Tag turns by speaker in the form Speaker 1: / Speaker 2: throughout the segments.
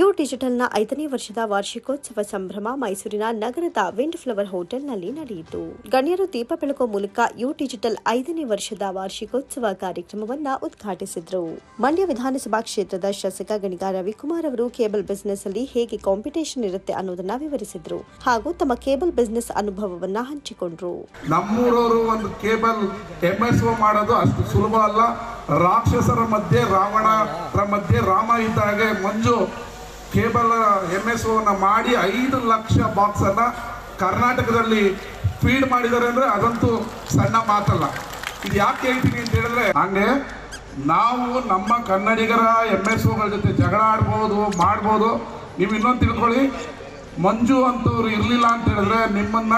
Speaker 1: You ಡಿಜಿಟಲ್ನ 5ನೇ ವರ್ಷದ ವಾರ್ಷಿಕೋತ್ಸವ ಸಂಭ್ರಮ ಮೈಸೂರಿನ ನಗರದ ವಿಂಡ್ ಫ್ಲವರ್ ಹೋಟೆಲ್ನಲ್ಲಿ ನಡೆಯಿತು. ಗಣ್ಯರು ದೀಪ ಬೆಳಗುವ ಮೂಲಕ ಯು ಡಿಜಿಟಲ್ 5ನೇ ವರ್ಷದ ವಾರ್ಷಿಕೋತ್ಸವ ಕಾರ್ಯಕ್ರಮವನ್ನು ಉದ್ಘಾಟಿಸಿದರು. ಮಂಡ್ಯ ವಿಧಾನಸಭಾ ಕ್ಷೇತ್ರದ ಶಾಸಕ ಗಣಿಗ ರವಿಕುಮಾರ್ ಅವರು ಕೇಬಲ್ ಬಿಸಿನೆಸ್ ಅಲ್ಲಿ ಹೇಗೆ ಕಾಂಪಿಟೇಷನ್ ಇರುತ್ತೆ ಅನ್ನೋದನ್ನ ವಿವರಿಸಿದ್ರು ಹಾಗೂ ತಮ್ಮ ಕೇಬಲ್ ಬಿಸಿನೆಸ್ ಅನುಭವವನ್ನ ಹಂಚಿಕೊಂಡ್ರು.
Speaker 2: ನಮ್ಮೂರವರು ಒಂದು ಕೇಬಲ್ ಎಂಎಸ್ಒ ಮಾಡೋದು ಅಷ್ಟು ಸುಲಭ ಅಲ್ಲ. ರಾಕ್ಷಸರ ಮಧ್ಯೆ ರಾವಣರ ಮಧ್ಯೆ ರಾಮ ಇದ್ದ ಹಾಗೆ ಮಂಜು ಕೇಬಲ್ ಎಂಎಸ್ಒನ ಮಾಡಿ 5 ಲಕ್ಷ ಬಾಕ್ಸ್ ಅನ್ನ ಕರ್ನಾಟಕದಲ್ಲಿ ಫೀಡ್ ಮಾಡಿದ್ದಾರೆ ಅಂದ್ರೆ ಅದಂತೂ ಸಣ್ಣ ಮಾತಲ್ಲ. ಇದು ಯಾಕೆ ಹೇಳ್ತೀನಿ ಅಂತ ಹೇಳಿದ್ರೆ, ಹಂಗೆ ನಾವು ನಮ್ಮ ಕನ್ನಡಿಗರ ಎಂಎಸ್ಒಗಳ ಜೊತೆ ಜಗಳ ಆಡ್ಬೋದು ಮಾಡ್ಬೋದು. ನೀವು ಇನ್ನೊಂದು ತಿಳ್ಕೊಳ್ಳಿ, ಮಂಜು ಅಂತವ್ರು ಇರಲಿಲ್ಲ ಅಂತ ಹೇಳಿದ್ರೆ ನಿಮ್ಮನ್ನ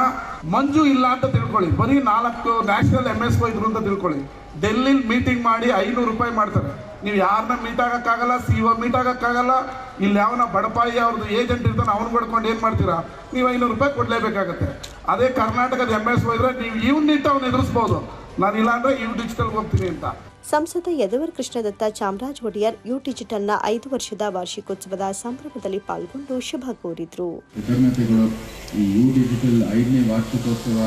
Speaker 2: ಮಂಜು ಇಲ್ಲ ಅಂತ ತಿಳ್ಕೊಳ್ಳಿ. ಬರೀ 4 ನ್ಯಾಷನಲ್ ಎಂಎಸ್ಒ ಇದ್ರು ಅಂತ ತಿಳ್ಕೊಳ್ಳಿ. ಡೆಲ್ಲಿಲಿ ಮೀಟಿಂಗ್ ಮಾಡಿ 500 ರೂಪಾಯಿ ಮಾಡ್ತಾರೆ. ನೀವು ಯಾರನ್ನ ಮೀಟ್ ಆಗಕ್ಕಾಗಲ್ಲ, ಸಿಒ ಮೀಟ್ ಆಗಕ್ಕಾಗಲ್ಲ. ಇಲ್ಲಿ ಯಾವನ ಬಡಪಾಯಿ ಅವ್ರದ್ದು ಏಜೆಂಟ್ ಇರ್ತಾನೆ ಅವ್ನು ಪಡ್ಕೊಂಡು ಏನು ಮಾಡ್ತೀರಾ, ನೀವು 500 ರೂಪಾಯಿ ಕೊಡಲೇಬೇಕಾಗತ್ತೆ. ಅದೇ ಕರ್ನಾಟಕದ ಎಂಎಸ್ಒ ಇದ್ರೆ ನೀವು ಇವ್ನಿಟ್ಟು ಅವ್ನು ಎದುರಿಸ್ಬೋದು. ನಾನು ಇಲ್ಲಾಂದ್ರೆ ಯು ಡಿಜಿಟಲ್ಗೆ ಹೋಗ್ತೀನಿ ಅಂತ.
Speaker 1: ಸಂಸದ ಯದುವೀರ್ ಕೃಷ್ಣದತ್ತ ಚಾಮರಾಜ ಒಡೆಯರ್ ಯು ಡಿಜಿಟಲ್ನ 5 ವರ್ಷದ ವಾರ್ಷಿಕೋತ್ಸವದ ಸಂಭ್ರಮದಲ್ಲಿ ಪಾಲ್ಗೊಂಡು ಶುಭ ಕೋರಿದ್ರು.
Speaker 3: ಕೃತಜ್ಞತೆಗಳು. ಈ ಯು ಡಿಜಿಟಲ್ 5ನೇ ವಾರ್ಷಿಕೋತ್ಸವ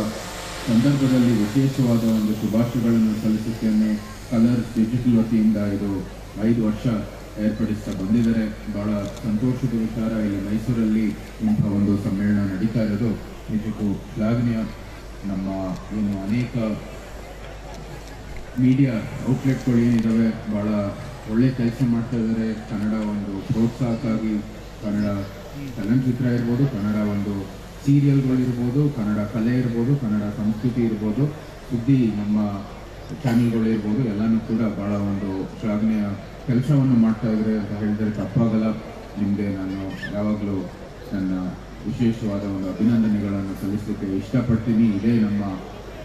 Speaker 3: ಸಂದರ್ಭದಲ್ಲಿ ವಿಶೇಷವಾದ ಒಂದು ಶುಭಾಶಯಗಳನ್ನು ಸಲ್ಲಿಸುತ್ತೇನೆ. ಕಲರ್ಸ್ ಡಿಜಿಟಲ್ ವತಿಯಿಂದ ಇದು 5 ವರ್ಷ ಏರ್ಪಡಿಸ್ತಾ ಬಂದಿದ್ದಾರೆ. ಬಹಳ ಸಂತೋಷದ ವಿಚಾರ. ಇಲ್ಲಿ ಮೈಸೂರಲ್ಲಿ ಇಂಥ ಒಂದು ಸಮ್ಮೇಳನ ನಡೀತಾ ಇರೋದು ನಿಜಕ್ಕೂ ಶ್ಲಾಘನೀಯ. ನಮ್ಮ ಏನು ಅನೇಕ ಮೀಡಿಯಾ ಔಟ್ಲೆಟ್ಗಳು ಏನಿದ್ದಾವೆ ಬಹಳ ಒಳ್ಳೆ ಕೆಲಸ ಮಾಡ್ತಾ ಇದ್ದಾರೆ. ಕನ್ನಡ ಒಂದು ಪ್ರೋತ್ಸಾಹಕ್ಕಾಗಿ ಕನ್ನಡ ಚಲನಚಿತ್ರ ಇರ್ಬೋದು, ಕನ್ನಡ ಒಂದು ಸೀರಿಯಲ್ಗಳಿರ್ಬೋದು, ಕನ್ನಡ ಕಲೆ ಇರ್ಬೋದು, ಕನ್ನಡ ಸಂಸ್ಕೃತಿ ಇರ್ಬೋದು, ಸುದ್ದಿ ನಮ್ಮ ಚಾನೆಲ್ಗಳು ಇರ್ಬೋದು, ಎಲ್ಲನೂ ಕೂಡ ಬಹಳ ಒಂದು ಶ್ಲಾಘನೀಯ ಕೆಲಸವನ್ನು ಮಾಡ್ತಾ ಇದ್ದಾರೆ ಅಂತ ಹೇಳಿದರೆ ತಪ್ಪಾಗಲ್ಲ. ನಿಮಗೆ ನಾನು ಯಾವಾಗಲೂ ನನ್ನ ವಿಶೇಷವಾದ ಒಂದು ಅಭಿನಂದನೆಗಳನ್ನು ಸಲ್ಲಿಸಲಿಕ್ಕೆ ಇಷ್ಟಪಡ್ತೀನಿ. ಇದೇ ನಮ್ಮ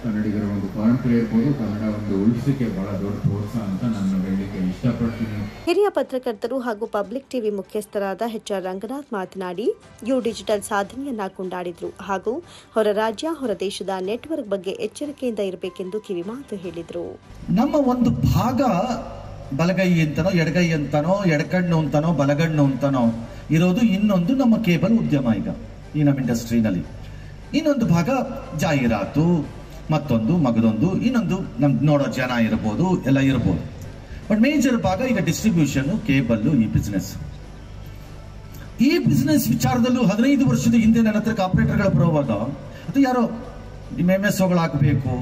Speaker 3: ಕನ್ನಡಿಗರ ಒಂದು ಪರಂಪರೆ ಇರ್ಬೋದು, ಕನ್ನಡ ಒಂದು ಉಳಿಸಲಿಕ್ಕೆ ಬಹಳ ದೊಡ್ಡ ಪ್ರೋತ್ಸಾಹ ಅಂತ ನಾನು ಹೇಳಲಿಕ್ಕೆ ಇಷ್ಟಪಡ್ತೀನಿ.
Speaker 1: ಹಿರಿಯ ಪತ್ರಕರ್ತರು ಹಾಗೂ ಪಬ್ಲಿಕ್ ಟಿವಿ ಮುಖ್ಯಸ್ಥರಾದ HR ರಂಗನಾಥ್ ಮಾತನಾಡಿ ಯು ಡಿಜಿಟಲ್ ಸಾಧನೆಯನ್ನ ಕೊಂಡಾಡಿದ್ರು ಹಾಗೂ ಹೊರ ರಾಜ್ಯ ಹೊರ ದೇಶದ ನೆಟ್ವರ್ಕ್ ಬಗ್ಗೆ ಎಚ್ಚರಿಕೆಯಿಂದ ಇರಬೇಕೆಂದು ಕಿವಿಮಾತು ಹೇಳಿದ್ರು.
Speaker 4: ನಮ್ಮ ಒಂದು ಭಾಗ ಬಲಗೈ ಅಂತನೋ ಎಡಗೈ ಅಂತನೋ ಎಡಕಣ್ಣು ಅಂತನೋ ಬಲಗಣ್ಣು ಅಂತನೋ ಇರೋದು ಇನ್ನೊಂದು ನಮ್ಮ ಕೇಬಲ್ ಉದ್ಯಮ. ಈಗ ಈ ನಮ್ಮ ಇಂಡಸ್ಟ್ರಿನಲ್ಲಿ ಇನ್ನೊಂದು ಭಾಗ ಜಾಹೀರಾತು, ಮತ್ತೊಂದು ಮಗದೊಂದು, ಇನ್ನೊಂದು ನಮ್ ನೋಡೋ ಜನ ಇರ್ಬೋದು, ಎಲ್ಲ ಇರ್ಬೋದು. ಬಟ್ ಮೇಜರ್ ಭಾಗ ಈಗ ಡಿಸ್ಟ್ರಿಬ್ಯೂಷನ್, ಕೇಬಲ್, ಈ ಬಿಸ್ನೆಸ್ ವಿಚಾರದಲ್ಲೂ 15 ವರ್ಷದ ಹಿಂದೆ ನನ್ನ ಹತ್ರ ಆಪರೇಟರ್ಗಳು ಬರುವಾಗ ಅದು ಯಾರೋ ನಿಮ್ಮ MSOಗಳು ಹಾಕಬೇಕು,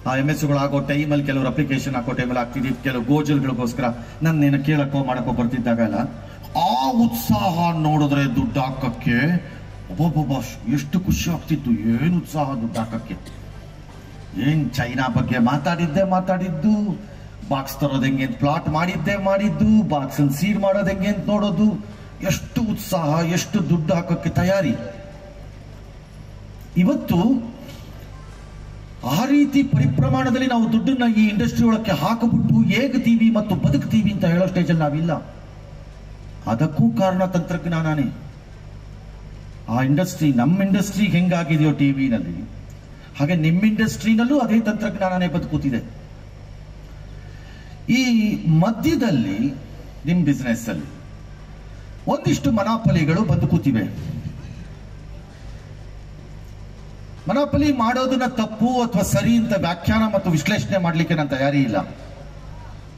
Speaker 4: ಆ MSOಗಳು ಆಗೋ ಟೈಮಲ್ಲಿ ಕೆಲವರು ಅಪ್ಲಿಕೇಶನ್ ಹಾಕೋ ಟೈಮಲ್ಲಿ ಆಗ್ತಿದ್ದೀವಿ, ಕೆಲವು ಗೋಜಲ್ಗಳಿಗೋಸ್ಕರ ನನ್ನೇನು ಕೇಳಕ್ಕೋ ಮಾಡಕ್ಕೋ ಬರ್ತಿದ್ದಾಗಲ್ಲ ಆ ಉತ್ಸಾಹ ನೋಡಿದ್ರೆ ದುಡ್ಡು ಹಾಕಕ್ಕೆ ಒಬ್ಬೊಬ್ಬ ಎಷ್ಟು ಖುಷಿ ಆಗ್ತಿತ್ತು. ಏನು ಉತ್ಸಾಹ ದುಡ್ಡು ಹಾಕಕ್ಕೆ. ಏನ್ ಚೈನಾ ಬಗ್ಗೆ ಮಾತಾಡಿದ್ದು, ಬಾಕ್ಸ್ ತರೋದು ಹೆಂಗೆ ಪ್ಲಾಟ್ ಮಾಡಿದ್ದು, ಬಾಕ್ಸ್ ಸೀಲ್ ಮಾಡೋದು ಹೆಂಗೆ ಅಂತ ನೋಡೋದು, ಎಷ್ಟು ಉತ್ಸಾಹ, ಎಷ್ಟು ದುಡ್ಡು ಹಾಕೋಕ್ಕೆ ತಯಾರಿ. ಇವತ್ತು ಆ ರೀತಿ ಪರಿಪ್ರಮಾಣದಲ್ಲಿ ನಾವು ದುಡ್ಡನ್ನ ಈ ಇಂಡಸ್ಟ್ರಿ ಒಳಕ್ಕೆ ಹಾಕಿಬಿಟ್ಟು ಹೇಗ್ತೀವಿ ಮತ್ತು ಬದುಕ್ತೀವಿ ಅಂತ ಹೇಳೋ ಸ್ಟೇಜಲ್ಲಿ ನಾವಿಲ್ಲ. ಅದಕ್ಕೂ ಕಾರಣ ತಂತ್ರಜ್ಞಾನನೇ. ಆ ಇಂಡಸ್ಟ್ರಿ, ನಮ್ಮ ಇಂಡಸ್ಟ್ರಿ ಹೆಂಗಾಗಿದೆಯೋ ಟಿವಿನಲ್ಲಿ, ಹಾಗೆ ನಿಮ್ಮ ಇಂಡಸ್ಟ್ರಿನಲ್ಲೂ ಅದೇ ತಂತ್ರಜ್ಞಾನನೇ ಬದುಕುತ್ತಿದೆ. ಈ ಮಧ್ಯದಲ್ಲಿ ನಿಮ್ಮ ಬಿಸ್ನೆಸ್ ಅಲ್ಲಿ ಒಂದಿಷ್ಟು ಮನಾಪಲಿಗಳು ಬಂದು ಕೂತಿವೆ. ಮನಾಪಲಿ ಮಾಡೋದನ್ನ ತಪ್ಪು ಅಥವಾ ಸರಿ ಅಂತ ವ್ಯಾಖ್ಯಾನ ಮತ್ತು ವಿಶ್ಲೇಷಣೆ ಮಾಡ್ಲಿಕ್ಕೆ ನಾನು ತಯಾರಿ ಇಲ್ಲ.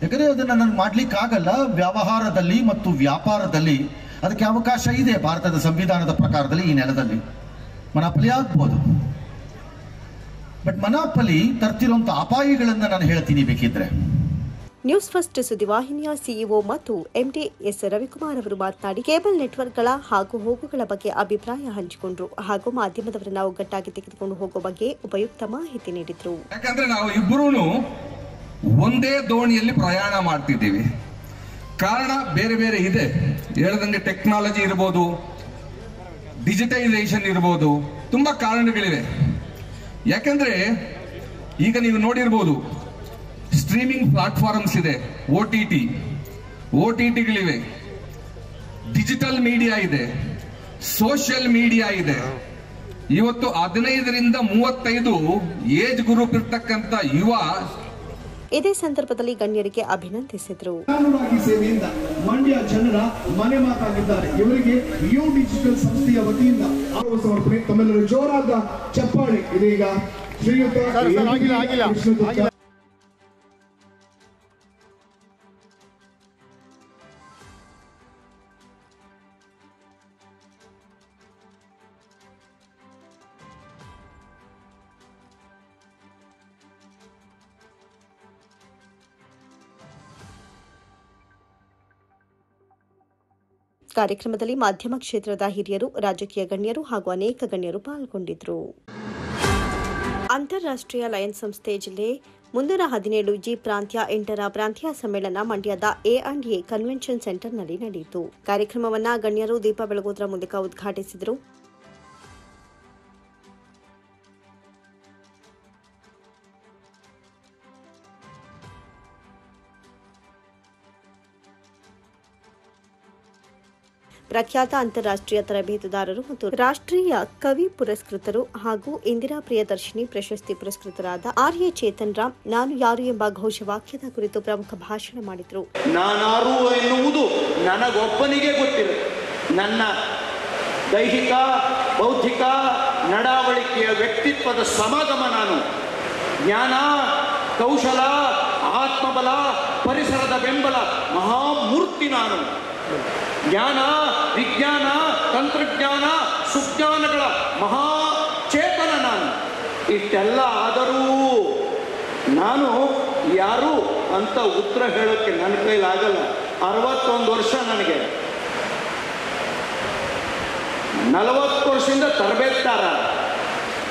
Speaker 4: ಯಾಕಂದ್ರೆ ಅದನ್ನ ನಾನು ಮಾಡ್ಲಿಕ್ಕೆ ಆಗಲ್ಲ. ವ್ಯವಹಾರದಲ್ಲಿ ಮತ್ತು ವ್ಯಾಪಾರದಲ್ಲಿ ಅದಕ್ಕೆ ಅವಕಾಶ ಇದೆ. ಭಾರತದ ಸಂವಿಧಾನದ ಪ್ರಕಾರದಲ್ಲಿ ಈ ನೆಲದಲ್ಲಿ ಮನಾಪಲಿ ಆಗ್ಬೋದು. ಬಟ್ ಮನಾಪಲಿ ತರ್ತಿರುವಂತ ಅಪಾಯಗಳನ್ನ ನಾನು ಹೇಳ್ತೀನಿ ಬೇಕಿದ್ರೆ.
Speaker 1: ನ್ಯೂಸ್ ಫಸ್ಟ್ ಸುದ್ದಿವಾಹಿನಿಯ ಸಿಇಒ ಮತ್ತು MD S ರವಿಕುಮಾರ್ ಅವರು ಮಾತನಾಡಿ ಕೇಬಲ್ ನೆಟ್ವರ್ಕ್ಗಳ ಹಾಗೂ ಹೋಗುಗಳ ಬಗ್ಗೆ ಅಭಿಪ್ರಾಯ ಹಂಚಿಕೊಂಡ್ರು ಹಾಗೂ ಮಾಧ್ಯಮದವರನ್ನ ಒಗ್ಗಟ್ಟಾಗಿ ತೆಗೆದುಕೊಂಡು ಹೋಗುವ ಬಗ್ಗೆ ಉಪಯುಕ್ತ ಮಾಹಿತಿ ನೀಡಿದ್ರು.
Speaker 5: ಯಾಕಂದ್ರೆ ನಾವು ಇಬ್ಬರೂ ಒಂದೇ ದೋಣಿಯಲ್ಲಿ ಪ್ರಯಾಣ ಮಾಡ್ತಿದ್ದೀವಿ. ಕಾರಣ ಬೇರೆ ಬೇರೆ ಇದೆ. ಹೇಳದಂಗೆ ಟೆಕ್ನಾಲಜಿ ಇರ್ಬೋದು, ಡಿಜಿಟೈಸೇಷನ್ ಇರ್ಬೋದು, ತುಂಬಾ ಕಾರಣಗಳಿವೆ. ಯಾಕಂದ್ರೆ ಈಗ ನೀವು ನೋಡಿರ್ಬೋದು, ಸ್ಟ್ರೀಮಿಂಗ್ ಪ್ಲಾಟ್ಫಾರ್ಮ್ಸ್ ಇದೆ, OTTಗಳಿವೆ, ಡಿಜಿಟಲ್ ಮೀಡಿಯಾ ಇದೆ, ಸೋಷಿಯಲ್ ಮೀಡಿಯಾ ಇದೆ. ಇವತ್ತು 15 ರಿಂದ 35 ಏಜ್ ಗ್ರೂಪ್ ಇರ್ತಕ್ಕಂಥ ಯುವ
Speaker 1: ಇದೇ ಸಂದರ್ಭದಲ್ಲಿ ಗಣ್ಯರಿಗೆ ಅಭಿನಂದಿಸಿದರು.
Speaker 6: ಸೇವೆಯಿಂದ ಮಂಡ್ಯ ಜನರ ಮನೆ ಮಾತಾಗಿದ್ದಾರೆ. ಇವರಿಗೆ ಯು ಡಿಜಿಟಲ್ ಸಂಸ್ಥೆಯ ವತಿಯಿಂದ ಸಮರ್ಪಣೆ. ತಮ್ಮೆಲ್ಲರೂ ಜೋರಾದ ಚಪ್ಪಾಳೆ. ಇದೀಗ ಶ್ರೀಯುತ
Speaker 1: ಕಾರ್ಯಕ್ರಮದಲ್ಲಿ ಮಾಧ್ಯಮ ಕ್ಷೇತ್ರದ ಹಿರಿಯರು, ರಾಜಕೀಯ ಗಣ್ಯರು ಹಾಗೂ ಅನೇಕ ಗಣ್ಯರು ಪಾಲ್ಗೊಂಡಿದ್ದರು. ಅಂತಾರಾಷ್ಟ್ರೀಯ ಲಯನ್ಸ್ ಸಂಸ್ಥೆ ಜಿಲ್ಲೆ 317 ಪ್ರಾಂತ್ಯ 8ರ ಪ್ರಾಂತೀಯ ಸಮ್ಮೇಳನ ಮಂಡ್ಯದ A&A ಕನ್ವೆನ್ಷನ್ ಸೆಂಟರ್ನಲ್ಲಿ ನಡೆಯಿತು. ಕಾರ್ಯಕ್ರಮವನ್ನು ಗಣ್ಯರು ದೀಪ ಬೆಳಗುವುದರ ಮೂಲಕ ಉದ್ಘಾಟಿಸಿದರು. ಪ್ರಖ್ಯಾತ ಅಂತಾರಾಷ್ಟ್ರೀಯ ತರಬೇತುದಾರರು ಮತ್ತು ರಾಷ್ಟ್ರೀಯ ಕವಿ ಪುರಸ್ಕೃತರು ಹಾಗೂ ಇಂದಿರಾ ಪ್ರಿಯದರ್ಶಿನಿ ಪ್ರಶಸ್ತಿ ಪುರಸ್ಕೃತರಾದ R.A. ಚೇತನ್ ರಾಮ್ ನಾನು ಯಾರು ಎಂಬ ಘೋಷವಾಕ್ಯದ ಕುರಿತು ಪ್ರಮುಖ ಭಾಷಣ ಮಾಡಿದರು.
Speaker 7: ನಾನಾರು ಎನ್ನುವುದು ನನಗೊಬ್ಬನಿಗೆ ಗೊತ್ತಿದೆ. ನನ್ನ ದೈಹಿಕ, ಬೌದ್ಧಿಕ ನಡಾವಳಿಕೆಯ ವ್ಯಕ್ತಿತ್ವದ ಸಮಾಗಮ ನಾನು. ಜ್ಞಾನ, ಕೌಶಲ, ಆತ್ಮಬಲ, ಪರಿಸರದ ಬೆಂಬಲ ಮಹಾಮೂರ್ತಿ ನಾನು. ಜ್ಞಾನ, ವಿಜ್ಞಾನ, ತಂತ್ರಜ್ಞಾನ, ಸುಜ್ಞಾನಗಳ ಮಹಾಚೇತನ ನಾನು. ಇಷ್ಟೆಲ್ಲ ಆದರೂ ನಾನು ಯಾರು ಅಂತ ಉತ್ತರ ಹೇಳೋಕ್ಕೆ ನನ್ನ ಕೈಲಾಗಲ್ಲ. 61 ವರ್ಷ ನನಗೆ. 40 ವರ್ಷದಿಂದ ತರಬೇತಾರ.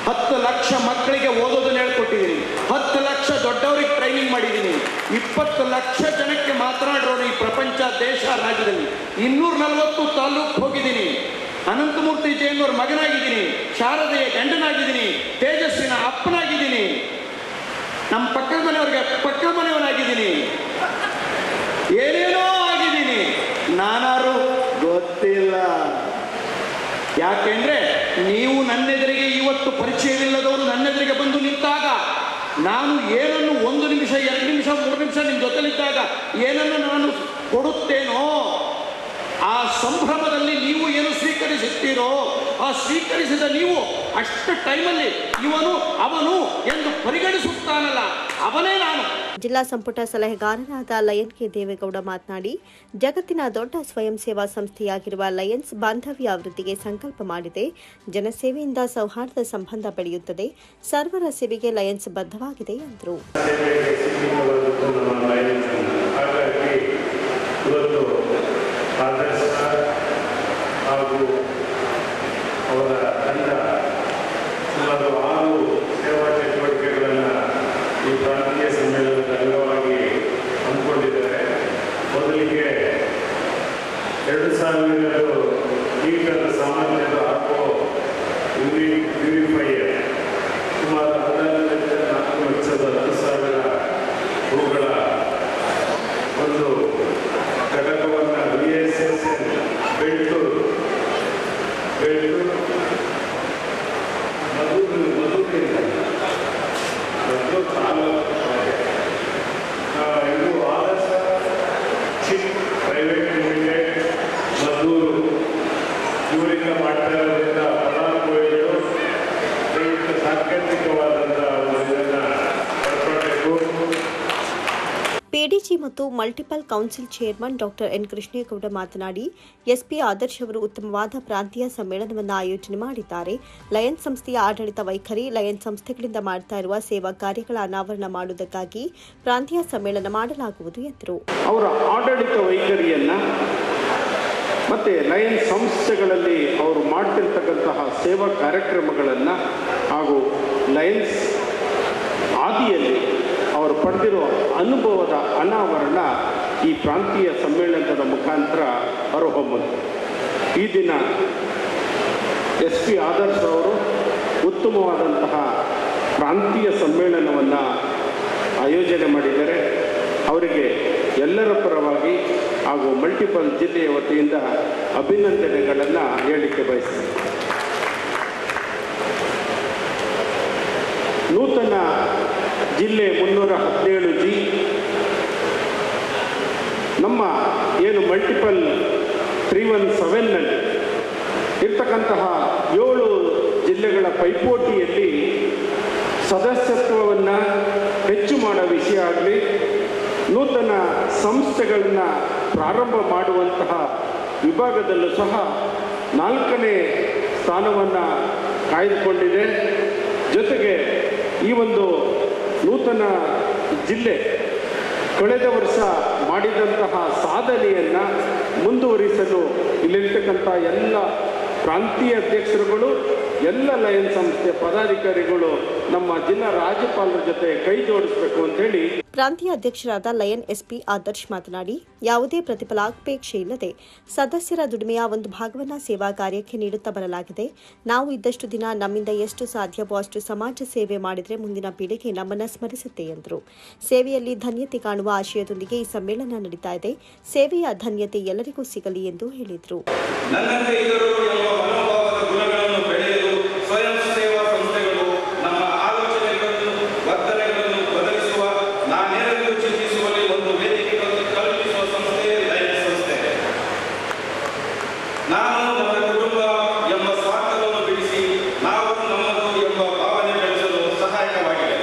Speaker 7: 10 ಲಕ್ಷ ಮಕ್ಕಳಿಗೆ ಓದೋದನ್ನ ಹೇಳ್ಕೊಟ್ಟಿದ್ದೀನಿ. 10 ಲಕ್ಷ ದೊಡ್ಡವರಿಗೆ ಟ್ರೈನಿಂಗ್ ಮಾಡಿದ್ದೀನಿ. 20 ಲಕ್ಷ ಜನಕ್ಕೆ ಮಾತನಾಡಿರೋನು ಈ ಪ್ರಪಂಚ, ದೇಶ, ರಾಜ್ಯದಲ್ಲಿ. 240 ತಾಲೂಕು ಹೋಗಿದ್ದೀನಿ. ಅನಂತಮೂರ್ತಿ ಜೈನವ್ರ ಮಗನಾಗಿದ್ದೀನಿ. ಶಾರದೆಯ ಗಂಡನಾಗಿದ್ದೀನಿ. ತೇಜಸ್ವಿನ ಅಪ್ಪನಾಗಿದ್ದೀನಿ. ನಮ್ಮ ಪಕ್ಕದ ಮನೆಯವ್ರಿಗೆ ಪಕ್ಕದ ಮನೆಯವನಾಗಿದ್ದೀನಿ. ಏನೇನೋ ಆಗಿದ್ದೀನಿ. ನಾನಾರು ಗೊತ್ತಿಲ್ಲ. ಯಾಕೆಂದ್ರೆ ನೀವು ನನ್ನೆದುರಿಗೆ ಇವತ್ತು ಪರಿಚಯವಿಲ್ಲದವರು ನನ್ನೆದುರಿಗೆ ಬಂದು ನಿಂತಾಗ ನಾನು ಏನನ್ನು 1 ನಿಮಿಷ, 2 ನಿಮಿಷ, 3 ನಿಮಿಷ ನಿಮ್ಮ ಜೊತೆಲಿದ್ದಾಗ ಏನನ್ನು ನಾನು ಕೊಡುತ್ತೇನೋ ಆ ಸಂಭ್ರಮದಲ್ಲಿ ನೀವು ಏನು ಸ್ವೀಕರಿಸುತ್ತೀರೋ ಆ ಸ್ವೀಕರಿಸಿದ ನೀವು ಅಷ್ಟು ಟೈಮಲ್ಲಿ ಇವನು ಅವನು ಎಂದು ಪರಿಗಣಿಸುತ್ತಾನಲ್ಲ, ಅವನೇ ನಾನು.
Speaker 1: ಜಿಲ್ಲಾ ಸಂಪುಟ ಸಲಹೆಗಾರರಾದ ಲಯನ್ ಕೆ ದೇವೇಗೌಡ ಮಾತನಾಡಿ, ಜಗತ್ತಿನ ದೊಡ್ಡ ಸ್ವಯಂ ಸೇವಾ ಸಂಸ್ಥೆಯಾಗಿರುವ ಲಯನ್ಸ್ ಬಾಂಧವ್ಯ ವೃದ್ಧಿಗೆ ಸಂಕಲ್ಪ ಮಾಡಿದೆ. ಜನಸೇವೆಯಿಂದ ಸೌಹಾರ್ದ ಸಂಬಂಧ ಬೆಳೆಯುತ್ತದೆ. ಸರ್ವರ ಸೇವೆಗೆ ಲಯನ್ಸ್ ಬದ್ಧವಾಗಿದೆ ಎಂದರು.
Speaker 8: ಹಾಗೂ ಅವರ ತಂಡ ಸುಮಾರು 6 ಸೇವಾ ಚಟುವಟಿಕೆಗಳನ್ನು ಈ ಪ್ರಾಂತೀಯ ಸಮ್ಮೇಳನದ ಅಂಗವಾಗಿ ಹಮ್ಮಿಕೊಂಡಿದ್ದಾರೆ. ಮೊದಲಿಗೆ 2000 ಲೀಟರ್ ಸಾಮಾನ್ಯದ ಹಾಕೋ ಪ್ಯೂರಿಫೈಯರ್ ಸುಮಾರು 4,10,000 ಹೂಗಳ ಒಂದು ಘಟಕವನ್ನು VSS ಬೆಳ್ತೂರು ಮತ್ತು ಇದು ಆದರ್ಶ ಚಿಪ್ ಪ್ರೈವೇಟ್ ಲಿಮಿಟೆಡ್ ಮದ್ದೂರು ಇವರಿಂದ ಮಾಡ್ತಾ ಇರೋದ್ರಿಂದ ಫಲಾನುಭವಿಗಳು ದಯವಿಟ್ಟು ಸಾಂಕೇತಿಕವಾದಂಥ ಇದನ್ನು ಪಡ್ಕೊಳ್ಬೇಕು.
Speaker 1: ಪಿಡಿಜಿ ಮತ್ತು multiple council chairman doctor N Krishnegowda ಮಾತನಾಡಿ, ಎಸ್ಪಿ ಆದರ್ಶ್ ಅವರು ಉತ್ತಮವಾದ ಪ್ರಾಂತೀಯ ಸಮ್ಮೇಳನವನ್ನು ಆಯೋಜನೆ ಮಾಡಿದ್ದಾರೆ. ಲಯನ್ಸ್ ಸಂಸ್ಥೆಯ ಆಡಳಿತ ವೈಖರಿ, ಲಯನ್ಸ್ ಸಂಸ್ಥೆಗಳಿಂದ ಮಾಡ್ತಾ ಇರುವ ಸೇವಾ ಕಾರ್ಯಗಳ ಅನಾವರಣ ಮಾಡುವುದಕ್ಕಾಗಿ ಪ್ರಾಂತೀಯ ಸಮ್ಮೇಳನ ಮಾಡಲಾಗುವುದು ಎಂದರು.
Speaker 7: ಅವರ ಆಡಳಿತ ವೈಖರಿಯನ್ನ ಮತ್ತೆ ಲಯನ್ಸ್ ಸಂಸ್ಥೆಗಳಲ್ಲಿ ಅವರು ಮಾಡ್ತಿರ್ತಕ್ಕಂತಹ ಸೇವಾ ಕಾರ್ಯಕ್ರಮಗಳನ್ನು ಹಾಗೂ ಲಯನ್ಸ್ ಆದಿಯಲ್ಲಿ ಅವರು ಪಡೆದಿರುವ ಅನುಭವದ ಅನಾವರಣ ಈ ಪ್ರಾಂತೀಯ ಸಮ್ಮೇಳನದ ಮುಖಾಂತರ ಹೊರಹೊಮ್ಮುತ್ತದೆ. ಈ ದಿನ SP ಆದರ್ಶ್ ಅವರು ಉತ್ತಮವಾದಂತಹ ಪ್ರಾಂತೀಯ ಸಮ್ಮೇಳನವನ್ನು ಆಯೋಜನೆ ಮಾಡಿದ್ದಾರೆ. ಅವರಿಗೆ ಎಲ್ಲರ ಪರವಾಗಿ ಹಾಗೂ ಮಲ್ಟಿಪಲ್ ಜಿಲ್ಲೆಯ ವತಿಯಿಂದ ಅಭಿನಂದನೆಗಳನ್ನು ಹೇಳಲಿಕ್ಕೆ ಬಯಸ್ತಾರೆ. ನೂತನ ಜಿಲ್ಲೆ 317G, ನಮ್ಮ ಏನು ಮಲ್ಟಿಪಲ್ 317ನಲ್ಲಿ ಇರ್ತಕ್ಕಂತಹ 7 ಜಿಲ್ಲೆಗಳ ಪೈಪೋಟಿಯಲ್ಲಿ ಸದಸ್ಯತ್ವವನ್ನು ಹೆಚ್ಚು ಮಾಡೋ ವಿಷಯ ಆಗಲಿ, ನೂತನ ಸಂಸ್ಥೆಗಳನ್ನು ಪ್ರಾರಂಭ ಮಾಡುವಂತಹ ವಿಭಾಗದಲ್ಲೂ ಸಹ 4ನೇ ಸ್ಥಾನವನ್ನು ಕಾಯ್ದುಕೊಂಡಿದೆ. ಜೊತೆಗೆ ಈ ಒಂದು ನೂತನ ಜಿಲ್ಲೆ ಕಳೆದ ವರ್ಷ ಮಾಡಿದಂತಹ ಸಾಧನೆಯನ್ನು ಮುಂದುವರಿಸಲು ಇಲ್ಲಿರ್ತಕ್ಕಂಥ ಎಲ್ಲ ಪ್ರಾಂತೀಯ ಅಧ್ಯಕ್ಷರುಗಳು, ಎಲ್ಲ ಲಯನ್ ಸಂಸ್ಥೆ ಪದಾಧಿಕಾರಿಗಳು ನಮ್ಮ ಜಿಲ್ಲಾ ರಾಜ್ಯಪಾಲರ ಜೊತೆ ಕೈ ಜೋಡಿಸಬೇಕು ಅಂತ ಹೇಳಿ
Speaker 1: ಪ್ರಾಂತೀಯ ಅಧ್ಯಕ್ಷರಾದ ಲಯನ್ ಎಸ್ಪಿ ಆದರ್ಶ್ ಮಾತನಾಡಿ, ಯಾವುದೇ ಪ್ರತಿಫಲಾಪೇಕ್ಷೆ ಇಲ್ಲದೆ ಸದಸ್ಯರ ದುಡಿಮೆಯ ಒಂದು ಭಾಗವನ್ನು ಸೇವಾ ಕಾರ್ಯಕ್ಕೆ ನೀಡುತ್ತಾ ಬರಲಾಗಿದೆ. ನಾವು ಇದ್ದಷ್ಟು ದಿನ ನಮ್ಮಿಂದ ಎಷ್ಟು ಸಾಧ್ಯವೋ ಅಷ್ಟು ಸಮಾಜ ಸೇವೆ ಮಾಡಿದರೆ ಮುಂದಿನ ಪೀಳಿಗೆ ನಮ್ಮನ್ನು ಸ್ಮರಿಸುತ್ತೆ ಎಂದರು. ಸೇವೆಯಲ್ಲಿ ಧನ್ಯತೆ ಕಾಣುವ ಆಶಯದೊಂದಿಗೆ ಈ ಸಮ್ಮೇಳನ ನಡೀತಾ ಇದೆ. ಸೇವೆಯ ಧನ್ಯತೆ ಎಲ್ಲರಿಗೂ ಸಿಗಲಿ ಎಂದು ಹೇಳಿದರು.
Speaker 9: ಸ್ವಯಂ ಸೇವಾ ಸಂಸ್ಥೆಗಳು ನಮ್ಮ ಆಲೋಚನೆಗಳನ್ನು, ವರ್ತನೆಗಳನ್ನು ಬದಲಿಸುವ, ನಾನೇನೆಂದು ಚಿಂತಿಸುವಲ್ಲಿ ಒಂದು ವೇದಿಕೆ ಕಲ್ಪಿಸುವ ಸಂಸ್ಥೆ ಲಯನ್ ಸಂಸ್ಥೆ. ನಾನು ನನ್ನ ಕುಟುಂಬ ಎಂಬ ಸ್ವಾರ್ಥವನ್ನು ಬಿಡಿಸಿ ನಾವು ನಮ್ಮದು ಎಂಬ ಭಾವನೆ ಬೆಳೆಸಲು ಸಹಾಯಕವಾಗಿದೆ.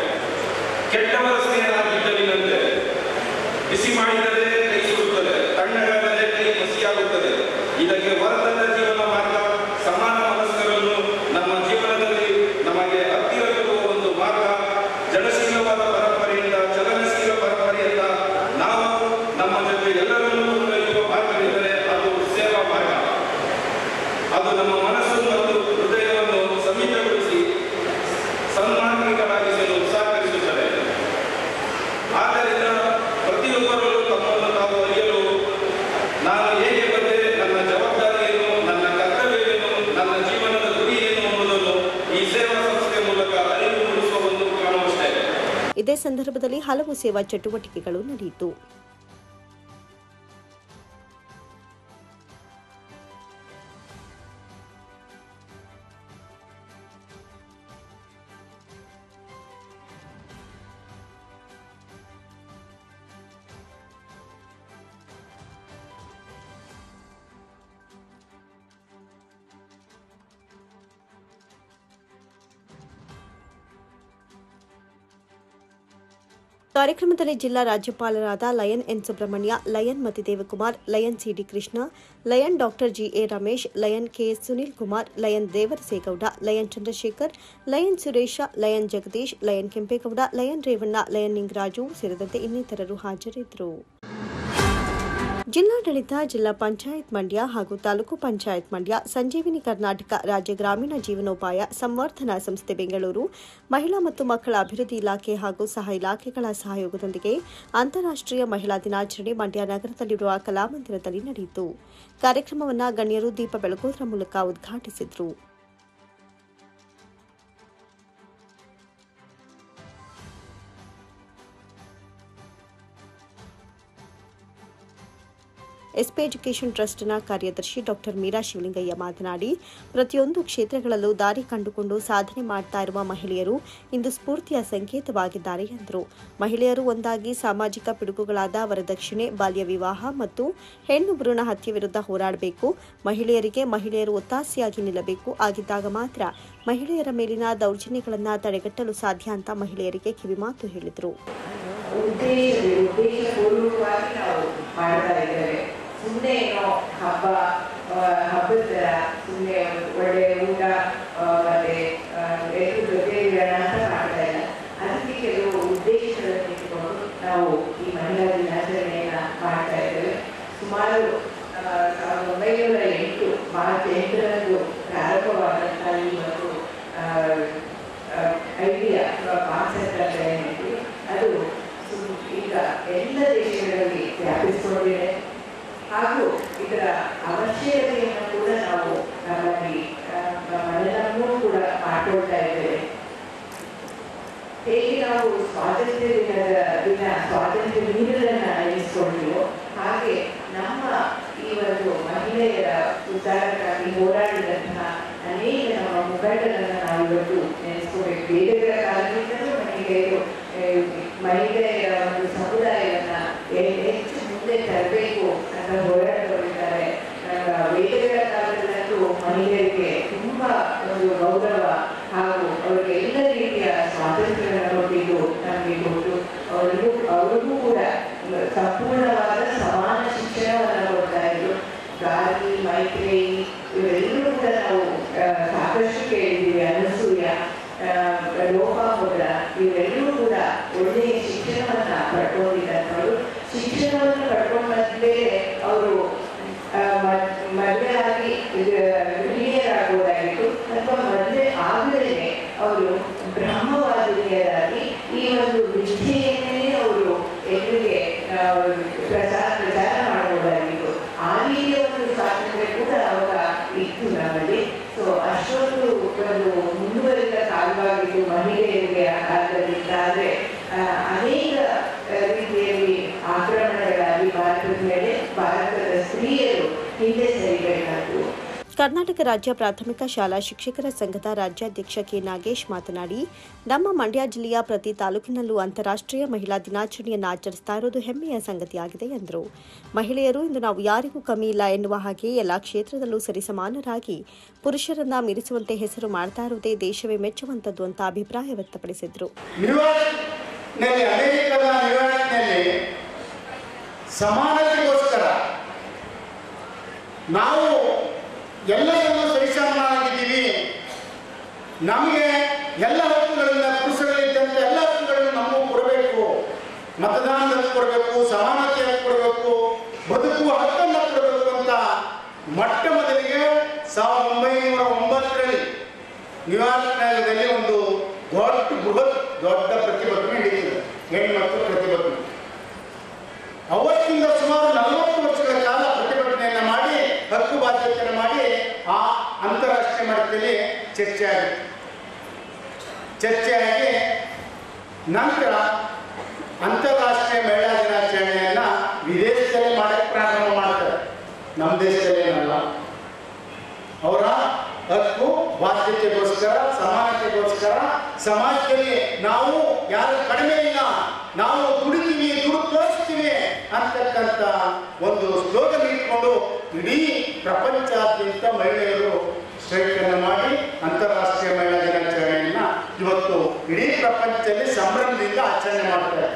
Speaker 9: ಕೆಟ್ಟವರ ಸ್ನೇಹ ಬಿದ್ದಲಿನಂತೆ ಬಿಸಿ ಮಾಡಿದರೆ ಕೈ ಸುಡುತ್ತದೆ, ತಣ್ಣಗಾದರೆ ಕೈ ಹಸಿಯಾಗುತ್ತದೆ. ಇದಕ್ಕೆ ಹೊರತಂದ ಜೀವನ ಮಾರ್ಗ ಸಮಾನ ಮನಸ್ಕರನ್ನು ನಮ್ಮ ಜೀವನದಲ್ಲಿ ನಮಗೆ ಹತ್ತಿರವಿರುವ ಒಂದು ಮಾರ್ಗ. ಜನಶೀಲವಾದ ಪರಂಪರೆಯಿಂದ ಚಲನಶೀಲ ಪರಂಪರೆಯಿಂದ ನಾವು ನಮ್ಮ ಜೊತೆ ಎಲ್ಲರನ್ನೂ ಕೊಂಡೊಯ್ಯುವ ಮಾರ್ಗವೆಂದರೆ ಅದು ಸೇವಾ ಮಾರ್ಗ. ಅದು ನಮ್ಮ ಮನಸ್ಸು ಮತ್ತು ಹೃದಯವನ್ನು ಸಮೀಪಗೊಳಿಸಿ ಸನ್ಮಾರ್ಗಿಕರಾಗಿಸಲು ಸಹಕರಿಸುತ್ತದೆ. ಆದ್ದರಿಂದ ಪ್ರತಿಯೊಬ್ಬರಲ್ಲೂ ತಮ್ಮನ್ನು ತಾವು ಅರಿಯಲು, ನಾನು ಹೇಗೆ ಬಂದೆ, ನನ್ನ ಜವಾಬ್ದಾರಿ ಏನು, ನನ್ನ ಕರ್ತವ್ಯವೇನು, ನನ್ನ ಜೀವನದ ಗುರಿ ಏನು ಎಂಬುದನ್ನು ಈ ಸೇವಾ ಸಂಸ್ಥೆ ಮೂಲಕ ಅರಿವು ಮೂಡಿಸುವ ಒಂದು ಕ್ರಮವಷ್ಟೇ.
Speaker 1: ಇದೇ ಸಂದರ್ಭದಲ್ಲಿ ಹಲವು ಸೇವಾ ಚಟುವಟಿಕೆಗಳು ನಡೆಯಿತು. ಕಾರ್ಯಕ್ರಮದಲ್ಲಿ ಜಿಲ್ಲಾ ರಾಜ್ಯಪಾಲರಾದ Lion N Subrahmanya, Lion Mathidevakumar, Lion CD Krishna, Lion doctor GA Ramesh, Lion KS Sunil Kumar, Lion Devarasegowda, Lion Chandrashekar, Lion Suresha, Lion Jagadish, Lion Kempegowda, Lion Revanna, Lion Ningaraju ಸೇರಿದಂತೆ ಇನ್ನಿತರರು ಹಾಜರಿದ್ದರು. ಜಿಲ್ಲಾಡಳಿತ, ಜಿಲ್ಲಾ ಪಂಚಾಯತ್ ಮಂಡ್ಯ ಹಾಗೂ ತಾಲೂಕು ಪಂಚಾಯತ್ ಮಂಡ್ಯ, ಸಂಜೀವಿನಿ ಕರ್ನಾಟಕ ರಾಜ್ಯ ಗ್ರಾಮೀಣ ಜೀವನೋಪಾಯ ಸಂವರ್ಧನಾ ಸಂಸ್ಥೆ ಬೆಂಗಳೂರು, ಮಹಿಳಾ ಮತ್ತು ಮಕ್ಕಳ ಅಭಿವೃದ್ಧಿ ಇಲಾಖೆ ಹಾಗೂ ಸಹ ಇಲಾಖೆಗಳ ಸಹಯೋಗದೊಂದಿಗೆ ಅಂತಾರಾಷ್ಟ್ರೀಯ ಮಹಿಳಾ ದಿನಾಚರಣೆ ಮಂಡ್ಯ ನಗರದಲ್ಲಿರುವ ಕಲಾಮಂದಿರದಲ್ಲಿ ನಡೆಯಿತು. ಕಾರ್ಯಕ್ರಮವನ್ನು ಗಣ್ಯರು ದೀಪ ಬೆಳಗೋದ್ರ ಮೂಲಕ ಉದ್ಘಾಟಿಸಿದರು. ಎಸ್ಪಿ ಎಜುಕೇಷನ್ ಟ್ರಸ್ಟ್ನ ಕಾರ್ಯದರ್ಶಿ ಡಾಕ್ಟರ್ ಮೀರಾ ಶಿವಲಿಂಗಯ್ಯ ಮಾತನಾಡಿ, ಪ್ರತಿಯೊಂದು ಕ್ಷೇತ್ರಗಳಲ್ಲೂ ದಾರಿ ಕಂಡುಕೊಂಡು ಸಾಧನೆ ಮಾಡ್ತಾ ಇರುವ ಮಹಿಳೆಯರು ಇಂದು ಸ್ಫೂರ್ತಿಯ ಸಂಕೇತವಾಗಿದ್ದಾರೆ ಎಂದರು. ಮಹಿಳೆಯರು ಒಂದಾಗಿ ಸಾಮಾಜಿಕ ಪಿಡುಗುಗಳಾದ ವರದಕ್ಷಿಣೆ, ಬಾಲ್ಯ ವಿವಾಹ ಮತ್ತು ಹೆಣ್ಣು ಭ್ರೂಣ ಹತ್ಯೆ ವಿರುದ್ಧ ಹೋರಾಡಬೇಕು. ಮಹಿಳೆಯರು ಒತ್ತಾಸೆಯಾಗಿ ನಿಲ್ಲಬೇಕು. ಆಗಿದ್ದಾಗ ಮಾತ್ರ ಮಹಿಳೆಯರ ಮೇಲಿನ ದೌರ್ಜನ್ಯಗಳನ್ನು ತಡೆಗಟ್ಟಲು ಸಾಧ್ಯ ಅಂತ ಮಹಿಳೆಯರಿಗೆ ಕಿವಿಮಾತು ಹೇಳಿದರು.
Speaker 10: ಸುಮ್ಮನೆ ಏನೋ ಹಬ್ಬದ ಥರ ಸುಮ್ಮನೆ ಒಳ್ಳೆ ಊಟ ಮತ್ತೆ ಎಲ್ಲರೂ ಜೊತೆ ಇರೋಣ ಅಂತ ಮಾಡ್ತಾ ಇಲ್ಲ. ಅದಕ್ಕೆ ಕೆಲವು ಉದ್ದೇಶಗಳನ್ನು ಇಟ್ಟುಕೊಂಡು ನಾವು ಈ ಮಹಿಳಾ ದಿನಾಚರಣೆಯನ್ನು ಮಾಡ್ತಾ ಇದ್ದೇವೆ. ಸುಮಾರು 1908 ಮಾರ್ಚ್ 8ರಂದು ಪ್ರಾರಂಭವಾದಂತಹ ಈ ಒಂದು ಐಡಿಯಾ ಕಾನ್ಸೆಪ್ಟ್ ಅಂತ ಏನಿದೆ ಅದು ಈಗ ಎಲ್ಲ ದೇಶಗಳಲ್ಲಿ ವ್ಯಾಪಿಸಿಕೊಂಡಿದೆ. ಹಾಗೂ ಇದರ ಅವಶ್ಯಕತೆಯನ್ನು ಕೂಡ ನಾವು ನಮ್ಮೆಲ್ಲರನ್ನೂ ಕೂಡ ಮಾಡ್ಕೊಳ್ತಾ ಇದ್ದೇವೆ. ಹೇಗೆ ನಾವು ಸ್ವಾತಂತ್ರ್ಯ ನೀಡಲನ್ನು ನೆನೆಸ್ಕೊಂಡಿವೋ ಹಾಗೆ ನಮ್ಮ ಈ ಒಂದು ಮಹಿಳೆಯರ ಉದ್ಧಾರಕ್ಕಾಗಿ ಹೋರಾಡಿದಂತಹ ಅನೇಕ ನಮ್ಮ ಮುಖಂಡರನ್ನು ನಾವು ಇವತ್ತು ನೆನೆಸ್ಕೋಬೇಕು. ವೇದಗಳ ಕಾಲದಿಂದಲೂ ಮಹಿಳೆಯರು ಮಹಿಳೆಯರ ಒಂದು ಸಮುದಾಯವನ್ನು ಹೆಚ್ಚು ಮುಂದೆ ತರಬೇಕು ಅಂತ ಹೋರಾಟಗಳಿದ್ದಾರೆ. ವೇದಗಳ ಕಾಲದಲ್ಲೂ ಮಹಿಳೆಯರಿಗೆ ತುಂಬ ಒಂದು ಗೌರವ ಹಾಗೂ ಅವರಿಗೆ ಎಲ್ಲ ರೀತಿಯ ಸ್ವಾತಂತ್ರ್ಯವನ್ನು ಕೊಟ್ಟಿದ್ದು ನಮಗೆ ಗೊತ್ತು. ಅವರಿಗೂ ಕೂಡ ಸಂಪೂರ್ಣವಾದ ಸಮಾನ ಶಿಕ್ಷಣವನ್ನು ಕೊಡ್ತಾ ಇದ್ರು. ಗಾರ್ಗಿ, ಮೈತ್ರೇಯಿ ಇವರೆಲ್ಲರೂ ಕೂಡ ನಾವು ಸಾಕಷ್ಟು ಕೇಳಿದ್ದೀವಿ. ಅನಸೂಯ, ಲೋಪಾಮುದ್ರ ಇವರೆಲ್ಲರೂ ಕೂಡ ಒಳ್ಳೆಯ ಶಿಕ್ಷಣವನ್ನು ಪಡ್ಕೊಂಡಿದ್ದರು. ಶಿಕ್ಷಣವನ್ನು ಪಡ್ಕೊಂಡ್ಮೇಲೆ ಅವರು ಮದುವೆ ಆಗಿ ಗೃಹಿಣಿಯರಾಗುವುದಾಗಿತ್ತು ಅಥವಾ ಮದುವೆ ಆಗಲೇ ಅವರು ಬ್ರಹ್ಮವಾದಿನಿಯರಾಗಿ ಈ ಒಂದು ವಿದ್ಯೆಯನ್ನೇ ಅವರು ಎದುರಿಗೆ ಪ್ರಚಾರ ಮಾಡಬಹುದಾಗಿತ್ತು. ಆ ರೀತಿಯ ಒಂದು ಸ್ವಾತಂತ್ರ್ಯ ಕೂಡ ಅವಾಗ ಇತ್ತು ನಮ್ಮಲ್ಲಿ. ಸೊ ಅಷ್ಟೊಂದು ಒಂದು ಮುಂದುವರಿದ ಕಾಲವಾಗಿತ್ತು ಮಹಿಳೆಯರಿಗೆ ಆ ಕಾಲದಲ್ಲಿದ್ದ. ಆದರೆ ಅನೇಕ ರೀತಿಯಲ್ಲಿ ಆಕ್ರಮಣಗಳಾಗಿ ಭಾರತದ ಮೇಲೆ ಭಾರತದ ಸ್ತ್ರೀಯರು ಹಿಂದೆ ಸರಿಬೇಕಾಯಿತು.
Speaker 1: ಕರ್ನಾಟಕ ರಾಜ್ಯ ಪ್ರಾಥಮಿಕ ಶಾಲಾ ಶಿಕ್ಷಕರ ಸಂಘದ ರಾಜ್ಯಾಧ್ಯಕ್ಷ ಕೆ ನಾಗೇಶ್ ಮಾತನಾಡಿ, ನಮ್ಮ ಮಂಡ್ಯ ಜಿಲ್ಲೆಯ ಪ್ರತಿ ತಾಲೂಕಿನಲ್ಲೂ ಅಂತಾರಾಷ್ಟ್ರೀಯ ಮಹಿಳಾ ದಿನಾಚರಣೆಯನ್ನು ಆಚರಿಸ್ತಾ ಇರೋದು ಹೆಮ್ಮೆಯ ಸಂಗತಿಯಾಗಿದೆ ಎಂದರು. ಮಹಿಳೆಯರು ಇಂದು ನಾವು ಯಾರಿಗೂ ಕಮ್ಮಿ ಇಲ್ಲ ಎನ್ನುವ ಹಾಗೆ ಎಲ್ಲ ಕ್ಷೇತ್ರದಲ್ಲೂ ಸರಿಸಮಾನರಾಗಿ ಪುರುಷರನ್ನ ಮೀರಿಸುವಂತೆ ಹೆಸರು ಮಾಡ್ತಾ ಇರುವುದೇ ದೇಶವೇ ಮೆಚ್ಚುವಂತದ್ದು ಅಂತ ಅಭಿಪ್ರಾಯ ವ್ಯಕ್ತಪಡಿಸಿದರು.
Speaker 11: ಅಮೆರಿಕದ ನ್ಯೂಯಾರ್ಕ್ನಲ್ಲಿ ಸಮಾನತೆಗೋಸ್ಕರ ನಾವು ಎಲ್ಲರನ್ನೂ ಸರಿಸಮಾನಾಗಿದ್ದೀವಿ, ನಮಗೆ ಎಲ್ಲ ಹಕ್ಕುಗಳಿಂದ ಪುರುಷಗಳಿದ್ದಂತೆ ಎಲ್ಲ ಹಕ್ಕುಗಳನ್ನು ನಮಗೂ ಕೊಡಬೇಕು, ಮತದಾನದ ಹಕ್ಕು ಕೊಡಬೇಕು, ಸಮಾನತೆ ಹಕ್ಕು ಕೊಡಬೇಕು, ಬದುಕುವ ಹಕ್ಕನ್ನು ಕೊಡಬೇಕು ಅಂತ ಮೊಟ್ಟ ಮೊದಲಿಗೆ 1909ರಲ್ಲಿ ನ್ಯೂಯಾರ್ಕ್ ನಗರದಲ್ಲಿ ಒಂದು ದೊಡ್ಡ ಪ್ರತಿಭಟನೆ ನಡೀತದೆ, ಹೆಣ್ಮಕ್ಳು ಪ್ರತಿಭಟನೆ. ಅವತ್ತಿಂದ ಸುಮಾರು 40 ವರ್ಷಗಳ ಕಾಲ ಪ್ರತಿಭಟನೆಯನ್ನು ಮಾಡಿ ಹಕ್ಕು ಬಾಧ್ಯತೆಯನ್ನು ಮಾಡಿ ಆ ಅಂತಾರಾಷ್ಟ್ರೀಯ ಮಟ್ಟದಲ್ಲಿ ಚರ್ಚೆಯಾಗಿ ನಂತರ ಅಂತಾರಾಷ್ಟ್ರೀಯ ಮಹಿಳಾ ದಿನಾಚರಣೆಯನ್ನು ವಿದೇಶದಲ್ಲಿ ಮಾಡಕ್ಕೆ ಪ್ರಾರಂಭ ಮಾಡ್ತಾರೆ. ನಮ್ಮ ದೇಶದಲ್ಲೇನಲ್ಲ. ಅವರ ಹಕ್ಕು ಬಾಧ್ಯತೆಗೋಸ್ಕರ, ಸಮಾನತೆಗೋಸ್ಕರ ಸಮಾಜದಲ್ಲಿ ನಾವು ಯಾರು ಕಡಿಮೆ ಇಲ್ಲ, ನಾವು ದುಡಿತೀವಿ, ದುಡ್ಡು ತೋರಿಸ್ತೀವಿ ಅಂತಕ್ಕಂಥ ಒಂದು ಸ್ಲೋಗನ್ ಇಟ್ಕೊಂಡು ಇಡೀ ಪ್ರಪಂಚಾದ್ಯಂತ ಮಹಿಳೆಯರು ಸ್ಟ್ರೈಕನ್ನು ಮಾಡಿ ಅಂತಾರಾಷ್ಟ್ರೀಯ ಮಹಿಳಾ ದಿನಾಚರಣೆಯನ್ನು ಇವತ್ತು ಇಡೀ ಪ್ರಪಂಚದಲ್ಲಿ ಸಂಭ್ರಮದಿಂದ ಆಚರಣೆ ಮಾಡ್ತಾರೆ.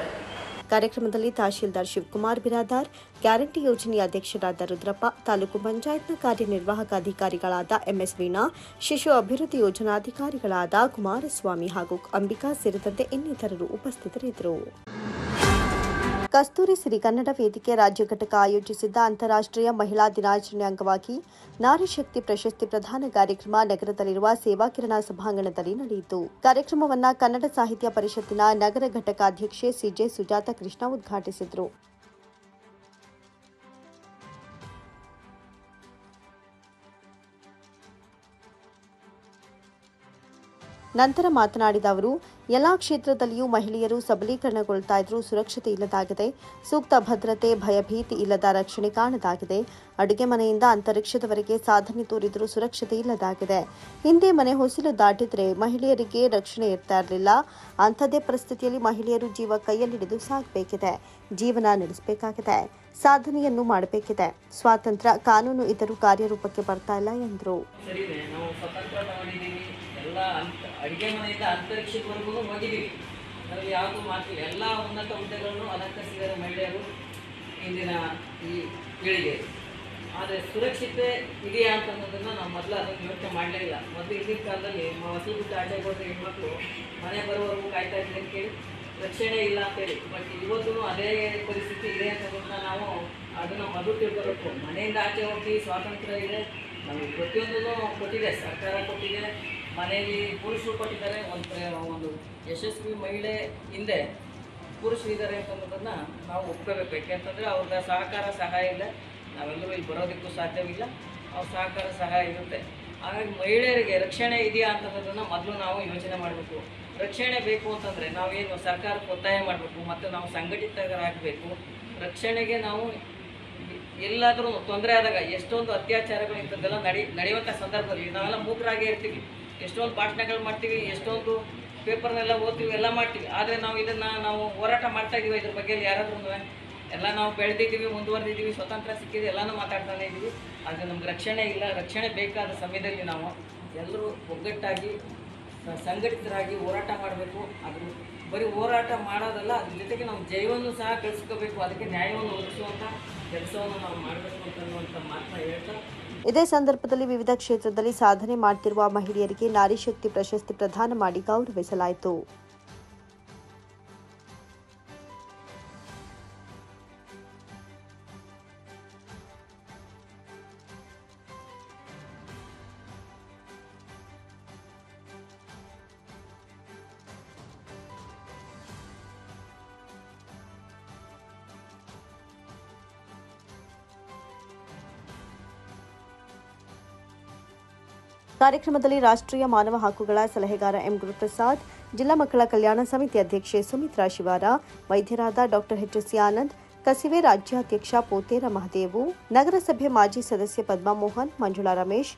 Speaker 1: ಕಾರ್ಯಕ್ರಮದಲ್ಲಿ ತಹಶೀಲ್ದಾರ್ ಶಿವಕುಮಾರ್ ಬಿರಾದಾರ್, ಗ್ಯಾರಂಟಿ ಯೋಜನೆಯ ಅಧ್ಯಕ್ಷರಾದ ರುದ್ರಪ್ಪ, ತಾಲೂಕು ಪಂಚಾಯತ್ನ ಕಾರ್ಯನಿರ್ವಾಹಕ ಅಧಿಕಾರಿಗಳಾದ ಎಂಎಸ್ ವೀಣಾ, ಶಿಶು ಅಭಿವೃದ್ಧಿ ಯೋಜನಾಧಿಕಾರಿಗಳಾದ ಕುಮಾರಸ್ವಾಮಿ ಹಾಗೂ ಅಂಬಿಕಾ ಸೇರಿದಂತೆ ಇನ್ನಿತರರು ಉಪಸ್ಥಿತರಿದ್ದರು. ಕಸ್ತೂರಿ ಸಿರಿಗನ್ನಡ ವೇದಿಕೆ ರಾಜ್ಯ ಘಟಕ ಆಯೋಜಿಸಿದ್ದ ಅಂತಾರಾಷ್ಟ್ರೀಯ ಮಹಿಳಾ ದಿನಾಚರಣೆ ಅಂಗವಾಗಿ ನಾರಿ ಶಕ್ತಿ ಪ್ರಶಸ್ತಿ ಪ್ರದಾನ ಕಾರ್ಯಕ್ರಮ ನಗರದಲ್ಲಿರುವ ಸೇವಾಕಿರಣ ಸಭಾಂಗಣದಲ್ಲಿ ನಡೆಯಿತು. ಕಾರ್ಯಕ್ರಮವನ್ನು ಕನ್ನಡ ಸಾಹಿತ್ಯ ಪರಿಷತ್ತಿನ ನಗರ ಘಟಕ ಅಧ್ಯಕ್ಷೆ ಸಿಜೆ ಸುಜಾತ ಕೃಷ್ಣ ಉದ್ಘಾಟಿಸಿದರು. ನಂತರ ಮಾತನಾಡಿದ ಅವರು, ಎಲ್ಲಾ ಕ್ಷೇತ್ರದಲ್ಲಿಯೂ ಮಹಿಳೆಯರು ಸಬಲೀಕರಣಗೊಳ್ತಾ ಇದ್ರೂ ಸುರಕ್ಷತೆ ಇಲ್ಲದಾಗಿದೆ. ಸೂಕ್ತ ಭದ್ರತೆ, ಭಯಭೀತಿ ಇಲ್ಲದ ರಕ್ಷಣೆ ಕಾಣದಾಗಿದೆ. ಅಡುಗೆ ಮನೆಯಿಂದ ಅಂತರಿಕ್ಷದವರೆಗೆ ಸಾಧನೆ ತೋರಿದರೂ ಸುರಕ್ಷತೆ ಇಲ್ಲದಾಗಿದೆ. ಹಿಂದೆ ಮನೆ ಹೊಸಿಲು ದಾಟಿದ್ರೆ ಮಹಿಳೆಯರಿಗೆ ರಕ್ಷಣೆ ಇರ್ತಾ ಇರಲಿಲ್ಲ. ಅಂಥದ್ದೇ ಪರಿಸ್ಥಿತಿಯಲ್ಲಿ ಮಹಿಳೆಯರು ಜೀವ ಕೈಯಲ್ಲಿಡಿದು ಸಾಗಬೇಕಿದೆ, ಜೀವನ ನಡೆಸಬೇಕಾಗಿದೆ, ಸಾಧನೆಯನ್ನು ಮಾಡಬೇಕಿದೆ. ಸ್ವಾತಂತ್ರ್ಯ, ಕಾನೂನು ಇದ್ದರೂ ಕಾರ್ಯರೂಪಕ್ಕೆ ಬರ್ತಾ ಇಲ್ಲ ಎಂದರು.
Speaker 12: ಎಲ್ಲ ಅಡುಗೆ ಮನೆಯಿಂದ ಅಂತರಿಕ್ಷದವರೆಗೂ ಹೋಗಿದ್ದೀವಿ. ಅದರಲ್ಲಿ ಯಾವುದೂ ಮಾತಿಲ್ಲ. ಎಲ್ಲ ಉನ್ನತ ಹುದ್ದೆಗಳನ್ನು ಅಲಂಕರಿಸಿದ್ದಾರೆ ಮಹಿಳೆಯರು ಇಂದಿನ ಈ ಪೀಳಿಗೆ. ಆದರೆ ಸುರಕ್ಷತೆ ಇದೆಯಾ ಅಂತನ್ನೋದನ್ನು ನಾವು ಮೊದಲು ಅದನ್ನು ಯೋಚನೆ ಮಾಡಲೇ ಇಲ್ಲ. ಮೊದಲು ಹಿಂದಿನ ಕಾಲದಲ್ಲಿ ಹೊಸ ಬಿಟ್ಟು ಆಚೆ ಹೋದ್ರೆ ಹೆಣ್ಮಕ್ಳು ಮನೆ ಬರುವವರೆಗೂ ಕಾಯ್ತಾ ಇದ್ವಿ ಅಂತೇಳಿ ರಕ್ಷಣೆ ಇಲ್ಲ ಅಂತೇಳಿ. ಬಟ್ ಇವತ್ತು ಅದೇ ಪರಿಸ್ಥಿತಿ ಇದೆ ಅಂತದನ್ನು ನಾವು ಅದನ್ನು ಮೊದಲು ತಿಳ್ಕೋಬೇಕು. ಮನೆಯಿಂದ ಆಚೆ ಹೋಗಿ ಸ್ವಾತಂತ್ರ್ಯ ಇದೆ, ನಮಗೆ ಪ್ರತಿಯೊಂದೂ ಕೊಟ್ಟಿದೆ, ಸರ್ಕಾರ ಕೊಟ್ಟಿದೆ, ಮನೆಯಲ್ಲಿ ಪುರುಷರು ಕೊಟ್ಟಿದ್ದಾರೆ. ಒಂದು ಯಶಸ್ವಿ ಮಹಿಳೆ ಹಿಂದೆ ಪುರುಷರಿದ್ದಾರೆ ಅಂತನ್ನೋದನ್ನು ನಾವು ಒಪ್ಕೋಬೇಕು. ಯಾಕೆಂತಂದರೆ ಅವ್ರ ಸಹಕಾರ ಸಹಾಯ ಇಲ್ಲ, ನಾವೆಲ್ಲರೂ ಇಲ್ಲಿ ಬರೋದಕ್ಕೂ ಸಾಧ್ಯವಿಲ್ಲ. ಅವ್ರ ಸಹಕಾರ ಸಹಾಯ ಇರುತ್ತೆ. ಹಾಗಾಗಿ ಮಹಿಳೆಯರಿಗೆ ರಕ್ಷಣೆ ಇದೆಯಾ ಅಂತನ್ನೋದನ್ನು ಮೊದಲು ನಾವು ಯೋಚನೆ ಮಾಡಬೇಕು. ರಕ್ಷಣೆ ಬೇಕು ಅಂತಂದರೆ ನಾವೇನು ಸರ್ಕಾರಕ್ಕೆ ಒತ್ತಾಯ ಮಾಡಬೇಕು ಮತ್ತು ನಾವು ಸಂಘಟಿತರಾಗಬೇಕು. ರಕ್ಷಣೆಗೆ ನಾವು ಎಲ್ಲಾದರೂ ತೊಂದರೆ ಆದಾಗ ಎಷ್ಟೊಂದು ಅತ್ಯಾಚಾರಗಳು ಇಂಥದ್ದೆಲ್ಲ ನಡೆಯುವಂಥ ಸಂದರ್ಭದಲ್ಲಿ ನಾವೆಲ್ಲ ಮೂಕರಾಗೇ ಇರ್ತೀವಿ. ಎಷ್ಟೊಂದು ಭಾಷಣಗಳು ಮಾಡ್ತೀವಿ, ಎಷ್ಟೊಂದು ಪೇಪರ್ನೆಲ್ಲ ಓದ್ತೀವಿ, ಎಲ್ಲ ಮಾಡ್ತೀವಿ. ಆದರೆ ನಾವು ಇದನ್ನು ನಾವು ಹೋರಾಟ ಮಾಡ್ತಾ ಇದ್ದೀವಿ. ಇದ್ರ ಬಗ್ಗೆ ಯಾರಾದ್ರೂ ಎಲ್ಲ ನಾವು ಬೆಳೆದಿದ್ದೀವಿ, ಮುಂದುವರೆದಿದ್ದೀವಿ, ಸ್ವತಂತ್ರ ಸಿಕ್ಕಿದೆ, ಎಲ್ಲನೂ ಮಾತಾಡ್ತಾನೆ ಇದ್ದೀವಿ. ಆದರೆ ನಮ್ಗೆ ರಕ್ಷಣೆ ಇಲ್ಲ. ರಕ್ಷಣೆ ಬೇಕಾದ ಸಮಯದಲ್ಲಿ ನಾವು ಎಲ್ಲರೂ ಒಗ್ಗಟ್ಟಾಗಿ ಸಂಘಟಿತರಾಗಿ ಹೋರಾಟ ಮಾಡಬೇಕು. ಅದು ಬರೀ ಹೋರಾಟ ಮಾಡೋದಲ್ಲ, ಅದ್ರ ಜೊತೆಗೆ ನಾವು ಜಯವನ್ನು ಸಹ ಗಳಿಸ್ಕೋಬೇಕು. ಅದಕ್ಕೆ ನ್ಯಾಯವನ್ನು ಒದಗಿಸುವಂಥ ಕೆಲಸವನ್ನು ನಾವು ಮಾಡಬೇಕು ಅನ್ನುವಂಥ ಮಾತನ್ನ ಹೇಳ್ತಾ,
Speaker 1: ಇದೇ ಸಂದರ್ಭದಲ್ಲಿ ವಿವಿಧ ಕ್ಷೇತ್ರದಲ್ಲಿ ಸಾಧನೆ ಮಾಡುತ್ತಿರುವ ಮಹಿಳೆಯರಿಗೆ ನಾರಿ ಶಕ್ತಿ ಪ್ರಶಸ್ತಿ ಪ್ರದಾನ ಮಾಡಿ ಗೌರವಿಸಲಾಯಿತು. ಕಾರ್ಯಕ್ರಮದಲ್ಲಿ ರಾಷ್ಟ್ರೀಯ ಮಾನವ ಹಕ್ಕುಗಳ ಸಲಹೆಗಾರ ಎಂ ಗುರುಪ್ರಸಾದ್, ಜಿಲ್ಲಾ ಮಕ್ಕಳ ಕಲ್ಯಾಣ ಸಮಿತಿ ಅಧ್ಯಕ್ಷೆ ಸುಮಿತ್ರಾ ಶಿವಾರ, ವೈದ್ಯರಾದ ಡಾಕ್ಟರ್ ಎಚ್.ಎಸ್. ಆನಂದ್, ಕಸಿವೆ ರಾಜ್ಯಾಧ್ಯಕ್ಷ ಪೋತೇರ ಮಹದೇವು, ನಗರಸಭೆ ಮಾಜಿ ಸದಸ್ಯ ಪದ್ಮಾ ಮೋಹನ್, ಮಂಜುಳಾ ರಮೇಶ್,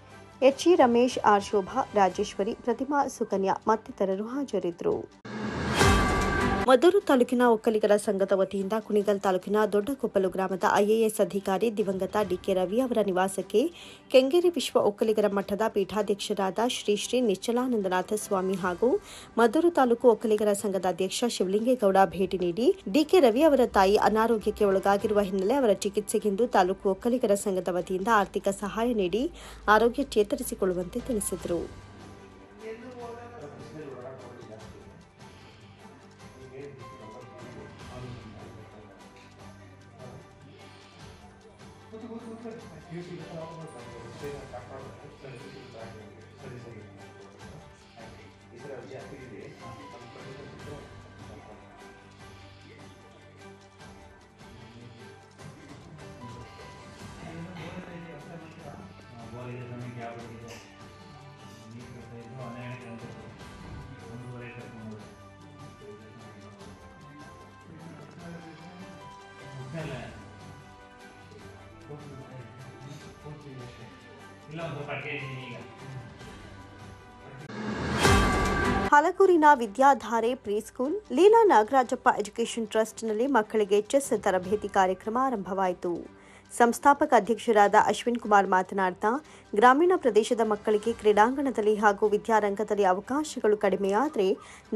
Speaker 1: ಎಚ್.ಇ. ರಮೇಶ್, ಆರ್. ಶೋಭಾ, ರಾಜೇಶ್ವರಿ, ಪ್ರತಿಮಾ, ಸುಕನ್ಯಾ ಮತ್ತಿತರರು ಹಾಜರಿದ್ದರು. ಮದ್ದೂರು ತಾಲೂಕಿನ ಒಕ್ಕಲಿಗರ ಸಂಘದ ವತಿಯಿಂದ ಕುಣಿಗಲ್ ತಾಲೂಕಿನ ದೊಡ್ಡಕೊಪ್ಪಲು ಗ್ರಾಮದ ಐಎಎಸ್ ಅಧಿಕಾರಿ ದಿವಂಗತ ಡಿಕೆ ರವಿ ಅವರ ನಿವಾಸಕ್ಕೆ ಕೆಂಗೇರಿ ವಿಶ್ವ ಒಕ್ಕಲಿಗರ ಮಠದ ಪೀಠಾಧ್ಯಕ್ಷರಾದ ಶ್ರೀ ಶ್ರೀ ನಿಶ್ಚಲಾನಂದನಾಥ ಸ್ವಾಮಿ ಹಾಗೂ ಮದ್ದೂರು ತಾಲೂಕು ಒಕ್ಕಲಿಗರ ಸಂಘದ ಅಧ್ಯಕ್ಷ ಶಿವಲಿಂಗೇಗೌಡ ಭೇಟಿ ನೀಡಿ ಡಿಕೆ ರವಿ ಅವರ ತಾಯಿ ಅನಾರೋಗ್ಯಕ್ಕೆ ಒಳಗಾಗಿರುವ ಹಿನ್ನೆಲೆ ಅವರ ಚಿಕಿತ್ಸೆಗೆಂದು ತಾಲೂಕು ಒಕ್ಕಲಿಗರ ಸಂಘದ ವತಿಯಿಂದ ಆರ್ಥಿಕ ಸಹಾಯ ನೀಡಿ ಆರೋಗ್ಯ ಚೇತರಿಸಿಕೊಳ್ಳುವಂತೆ ತಿಳಿಸಿದರು. ಹಲಗೂರಿನ ವಿದ್ಯಾಧಾರೆ ಪ್ರೀಸ್ಕೂಲ್ ಲೀಲಾ ನಾಗರಾಜಪ್ಪ ಎಜುಕೇಷನ್ ಟ್ರಸ್ಟ್ನಲ್ಲಿ ಮಕ್ಕಳಿಗೆ ಚೆಸ್ ತರಬೇತಿ ಕಾರ್ಯಕ್ರಮ ಆರಂಭವಾಯಿತು. ಸಂಸ್ಥಾಪಕ ಅಧ್ಯಕ್ಷರಾದ ಅಶ್ವಿನ್ ಕುಮಾರ್ ಮಾತನಾಡ್ತಾ, ಗ್ರಾಮೀಣ ಪ್ರದೇಶದ ಮಕ್ಕಳಿಗೆ ಕ್ರೀಡಾಂಗಣದಲ್ಲಿ ಹಾಗೂ ವಿದ್ಯಾರಂಗದಲ್ಲಿ ಅವಕಾಶಗಳು ಕಡಿಮೆಯಾದರೆ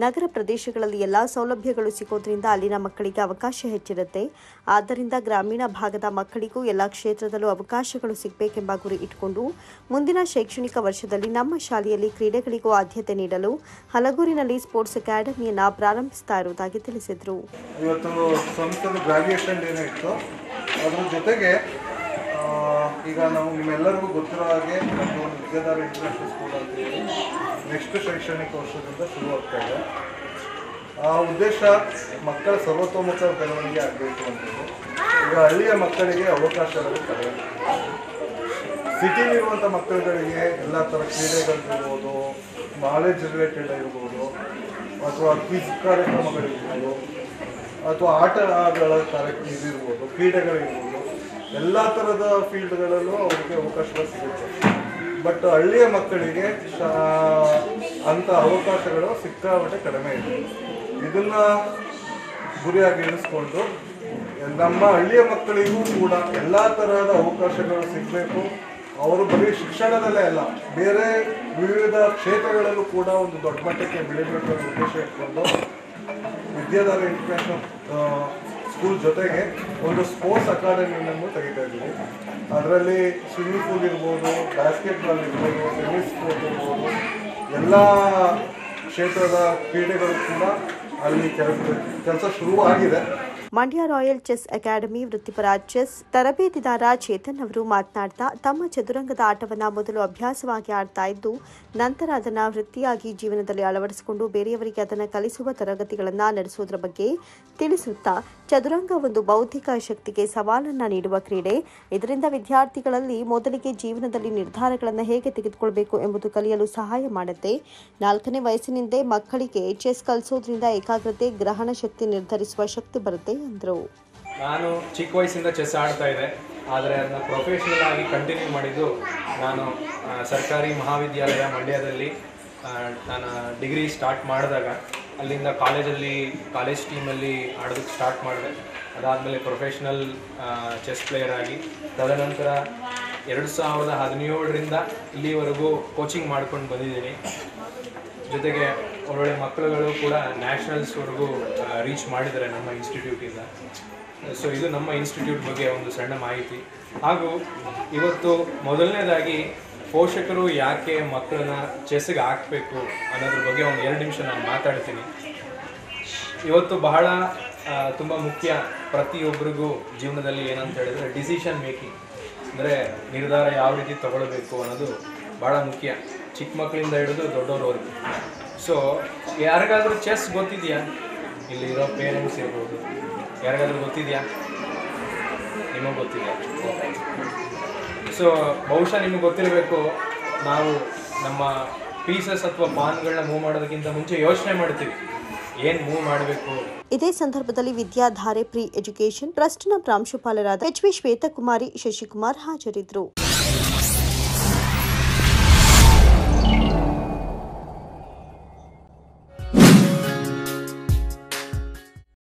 Speaker 1: ನಗರ ಪ್ರದೇಶಗಳಲ್ಲಿ ಎಲ್ಲಾ ಸೌಲಭ್ಯಗಳು ಸಿಗೋದ್ರಿಂದ ಅಲ್ಲಿನ ಮಕ್ಕಳಿಗೆ ಅವಕಾಶ ಹೆಚ್ಚಿರುತ್ತೆ. ಆದ್ದರಿಂದ ಗ್ರಾಮೀಣ ಭಾಗದ ಮಕ್ಕಳಿಗೂ ಎಲ್ಲ ಕ್ಷೇತ್ರದಲ್ಲೂ ಅವಕಾಶಗಳು ಸಿಗಬೇಕೆಂಬ ಗುರಿ ಇಟ್ಟುಕೊಂಡು ಮುಂದಿನ ಶೈಕ್ಷಣಿಕ ವರ್ಷದಲ್ಲಿ ನಮ್ಮ ಶಾಲೆಯಲ್ಲಿ ಕ್ರೀಡೆಗಳಿಗೂ ಆದ್ಯತೆ ನೀಡಲು ಹಲಗೂರಿನಲ್ಲಿ ಸ್ಪೋರ್ಟ್ಸ್ ಅಕಾಡೆಮಿಯನ್ನು ಪ್ರಾರಂಭಿಸ್ತಾ ಇರುವುದಾಗಿ ತಿಳಿಸಿದರು.
Speaker 13: ಇವತ್ತು ಸಂಸ್ಥೆದು ಗ್ರಾಜ್ಯುಯೇಷನ್ ಡೇನೇ ಇತ್ತು. ಅದ್ರ ಜೊತೆಗೆ ಈಗ ನಾವು ನಿಮ್ಮೆಲ್ಲರಿಗೂ ಗೊತ್ತಿರೋ ಹಾಗೆ ನಮ್ಮದು ಒಂದು ವಿದ್ಯಾಧಾರೆ ಇಂಟರ್ನ್ಯಾಷನಲ್ ಸ್ಕೂಲ್ ಅಂತ ಹೇಳಿ ನೆಕ್ಸ್ಟ್ ಶೈಕ್ಷಣಿಕ ವರ್ಷದಿಂದ ಶುರುವಾಗ್ತಾ ಇದೆ. ಆ ಉದ್ದೇಶ ಮಕ್ಕಳ ಸರ್ವತೋಮುಖ ಬೆಳವಣಿಗೆ ಆಗಬೇಕು ಅಂತೇಳಿ. ಈಗ ಹಳ್ಳಿಯ ಮಕ್ಕಳಿಗೆ ಅವಕಾಶಗಳು ಕಡಿಮೆ. ಸಿಟಿಲಿರುವಂಥ ಮಕ್ಕಳುಗಳಿಗೆ ಎಲ್ಲ ಥರ ಕ್ರೀಡೆಗಳಿರ್ಬೋದು, ನಾಲೆಜ್ ರಿಲೇಟೆಡ್ ಇರ್ಬೋದು, ಅಥವಾ ಕ್ವಿಜ್ ಕಾರ್ಯಕ್ರಮಗಳಿರ್ಬೋದು, ಅಥವಾ ಆಟಗಳ ಕಾರ್ಯಕ್ರಮ ಇದಿರ್ಬೋದು, ಕ್ರೀಡೆಗಳಿರ್ಬೋದು, ಎಲ್ಲ ಥರದ ಫೀಲ್ಡ್ಗಳಲ್ಲೂ ಅವರಿಗೆ ಅವಕಾಶಗಳು ಸಿಗುತ್ತೆ. ಬಟ್ ಹಳ್ಳಿಯ ಮಕ್ಕಳಿಗೆ ಅಂಥ ಅವಕಾಶಗಳು ಸಿಕ್ಕಾಪಟ್ಟೆ ಕಡಿಮೆ ಇದೆ. ಇದನ್ನು ಗುರಿಯಾಗಿ ಇರಿಸ್ಕೊಂಡು ನಮ್ಮ ಹಳ್ಳಿಯ ಮಕ್ಕಳಿಗೂ ಕೂಡ ಎಲ್ಲ ತರಹದ ಅವಕಾಶಗಳು ಸಿಗಬೇಕು. ಅವರು ಬರೀ ಶಿಕ್ಷಣದಲ್ಲೇ ಅಲ್ಲ, ಬೇರೆ ವಿವಿಧ ಕ್ಷೇತ್ರಗಳಲ್ಲೂ ಕೂಡ ಒಂದು ದೊಡ್ಡ ಮಟ್ಟಕ್ಕೆ ಬೆಳಿಬೇಕು ಅನ್ನೋ ಉದ್ದೇಶ ಇಟ್ಕೊಂಡು ವಿದ್ಯಾಧಾರೆ ಇಂಟರ್ನ್ಯಾಷನಲ್ ಸ್ಕೂಲ್ ಜೊತೆಗೆ ಒಂದು ಸ್ಪೋರ್ಟ್ಸ್ ಅಕಾಡೆಮಿಯನ್ನು ತೆಗಿತಾ ಇದ್ದೀವಿ. ಅದರಲ್ಲಿ ಸ್ವಿಮ್ಮಿಂಗ್ ಪೂಲ್ ಇರ್ಬೋದು, ಬಾಸ್ಕೆಟ್ಬಾಲ್ ಇರ್ಬೋದು, ಟೆನ್ನಿಸ್ ಕೋರ್ಟ್ ಇರ್ಬೋದು, ಎಲ್ಲ ಕ್ಷೇತ್ರದ ಕ್ರೀಡೆಗಳು ಕೂಡ ಅಲ್ಲಿ ಕೆಲಸ ಶುರುವಾಗಿದೆ.
Speaker 1: ಮಂಡ್ಯ ರಾಯಲ್ ಚೆಸ್ ಅಕಾಡೆಮಿ ವೃತ್ತಿಪರ ಚೆಸ್ ತರಬೇತಿದಾರ ಚೇತನ್ ಅವರು ಮಾತನಾಡ್ತಾ, ತಮ್ಮ ಚದುರಂಗದ ಆಟವನ್ನು ಮೊದಲು ಅಭ್ಯಾಸವಾಗಿ ಆಡ್ತಾ ಇದ್ದು ನಂತರ ಅದನ್ನು ವೃತ್ತಿಯಾಗಿ ಜೀವನದಲ್ಲಿ ಅಳವಡಿಸಿಕೊಂಡು ಬೇರೆಯವರಿಗೆ ಅದನ್ನು ಕಲಿಸುವ ತರಗತಿಗಳನ್ನು ನಡೆಸುವುದರ ಬಗ್ಗೆ ತಿಳಿಸುತ್ತಾ, ಚದುರಂಗ ಒಂದು ಬೌದ್ಧಿಕ ಶಕ್ತಿಗೆ ಸವಾಲನ್ನು ನೀಡುವ ಕ್ರೀಡೆ. ಇದರಿಂದ ವಿದ್ಯಾರ್ಥಿಗಳಲ್ಲಿ ಮೊದಲಿಗೆ ಜೀವನದಲ್ಲಿ ನಿರ್ಧಾರಗಳನ್ನು ಹೇಗೆ ತೆಗೆದುಕೊಳ್ಬೇಕು ಎಂಬುದು ಕಲಿಯಲು ಸಹಾಯ ಮಾಡುತ್ತೆ. 4ನೇ ವಯಸ್ಸಿನಿಂದ ಮಕ್ಕಳಿಗೆ ಚೆಸ್ ಕಲಿಸೋದ್ರಿಂದ ಏಕಾಗ್ರತೆ, ಗ್ರಹಣ ಶಕ್ತಿ ನಿರ್ಧರಿಸುವ ಶಕ್ತಿ ಬರುತ್ತೆ ಎಂದರು.
Speaker 14: ನಾನು ಚಿಕ್ಕ ವಯಸ್ಸಿಂದ ಚೆಸ್ ಆಡ್ತಾ ಇದ್ದೆ, ಆದರೆ ಅದನ್ನ ಪ್ರೊಫೆಷನಲ್ ಆಗಿ ಕಂಟಿನ್ಯೂ ಮಾಡಿದ್ದು ನಾನು ಸರ್ಕಾರಿ ಮಹಾವಿದ್ಯಾಲಯ ಮಂಡ್ಯದಲ್ಲಿ ನಾನು ಡಿಗ್ರಿ ಸ್ಟಾರ್ಟ್ ಮಾಡಿದಾಗ ಅಲ್ಲಿಂದ ಕಾಲೇಜ್ ಟೀಮಲ್ಲಿ ಆಡೋದಕ್ಕೆ ಸ್ಟಾರ್ಟ್ ಮಾಡಿದೆ. ಅದಾದಮೇಲೆ ಪ್ರೊಫೆಷ್ನಲ್ ಚೆಸ್ ಪ್ಲೇಯರ್ ಆಗಿ ತದನಂತರ 2017ರಿಂದ ಇಲ್ಲಿವರೆಗೂ ಕೋಚಿಂಗ್ ಮಾಡ್ಕೊಂಡು ಬಂದಿದ್ದೀನಿ. ಜೊತೆಗೆ ಒಳ್ಳೊಳ್ಳೆ ಮಕ್ಕಳುಗಳು ಕೂಡ ನ್ಯಾಷನಲ್ಸ್ವರೆಗೂ ರೀಚ್ ಮಾಡಿದ್ದಾರೆ ನಮ್ಮ ಇನ್ಸ್ಟಿಟ್ಯೂಟಿಂದ. ಸೊ ಇದು ನಮ್ಮ ಇನ್ಸ್ಟಿಟ್ಯೂಟ್ ಬಗ್ಗೆ ಒಂದು ಸಣ್ಣ ಮಾಹಿತಿ. ಹಾಗೂ ಇವತ್ತು ಮೊದಲನೇದಾಗಿ ಪೋಷಕರು ಯಾಕೆ ಮಕ್ಕಳನ್ನ ಚೆಸ್ಗೆ ಹಾಕಬೇಕು ಅನ್ನೋದ್ರ ಬಗ್ಗೆ ಒಂದು 2 ನಿಮಿಷ ನಾನು ಮಾತಾಡ್ತೀನಿ. ಇವತ್ತು ಬಹಳ ತುಂಬ ಮುಖ್ಯ ಪ್ರತಿಯೊಬ್ಬರಿಗೂ ಜೀವನದಲ್ಲಿ ಏನಂತ ಹೇಳಿದ್ರೆ ಡಿಸಿಷನ್ ಮೇಕಿಂಗ್, ಅಂದರೆ ನಿರ್ಧಾರ ಯಾವ ರೀತಿ ತಗೊಳ್ಬೇಕು ಅನ್ನೋದು ಭಾಳ ಮುಖ್ಯ, ಚಿಕ್ಕ ಮಕ್ಕಳಿಂದ ಹಿಡಿದು ದೊಡ್ಡವ್ರವರೆಗೂ. ಸೊ ಯಾರಿಗಾದ್ರೂ ಚೆಸ್ ಗೊತ್ತಿದೆಯಾ? ಇಲ್ಲಿರೋ ಪೇರೆಂಟ್ಸ್ ಇರ್ಬೋದು, ಯಾರಿಗಾದ್ರೂ ಗೊತ್ತಿದೆಯಾ? ನಿಮಗೆ ಗೊತ್ತಿದೆಯಾ? ಸೊ ಬಹುಶಃ ನಿಮಗೆ ಗೊತ್ತಿರಬೇಕು, ನಾವು ನಮ್ಮ ಪೀಸಸ್ ಅಥವಾ ಪಾನ್ಗಳನ್ನ ಮೂವ್ ಮಾಡೋದಕ್ಕಿಂತ ಮುಂಚೆ ಯೋಚನೆ ಮಾಡ್ತೀವಿ ಏನು ಮೂವ್ ಮಾಡಬೇಕು.
Speaker 1: ಇದೇ ಸಂದರ್ಭದಲ್ಲಿ ವಿದ್ಯಾಧಾರೆ ಪ್ರಿ ಎಜುಕೇಷನ್ ಟ್ರಸ್ಟ್ನ ಪ್ರಾಂಶುಪಾಲರಾದ HV ಶ್ವೇತಕುಮಾರಿ, ಶಶಿಕುಮಾರ್ ಹಾಜರಿದ್ದರು.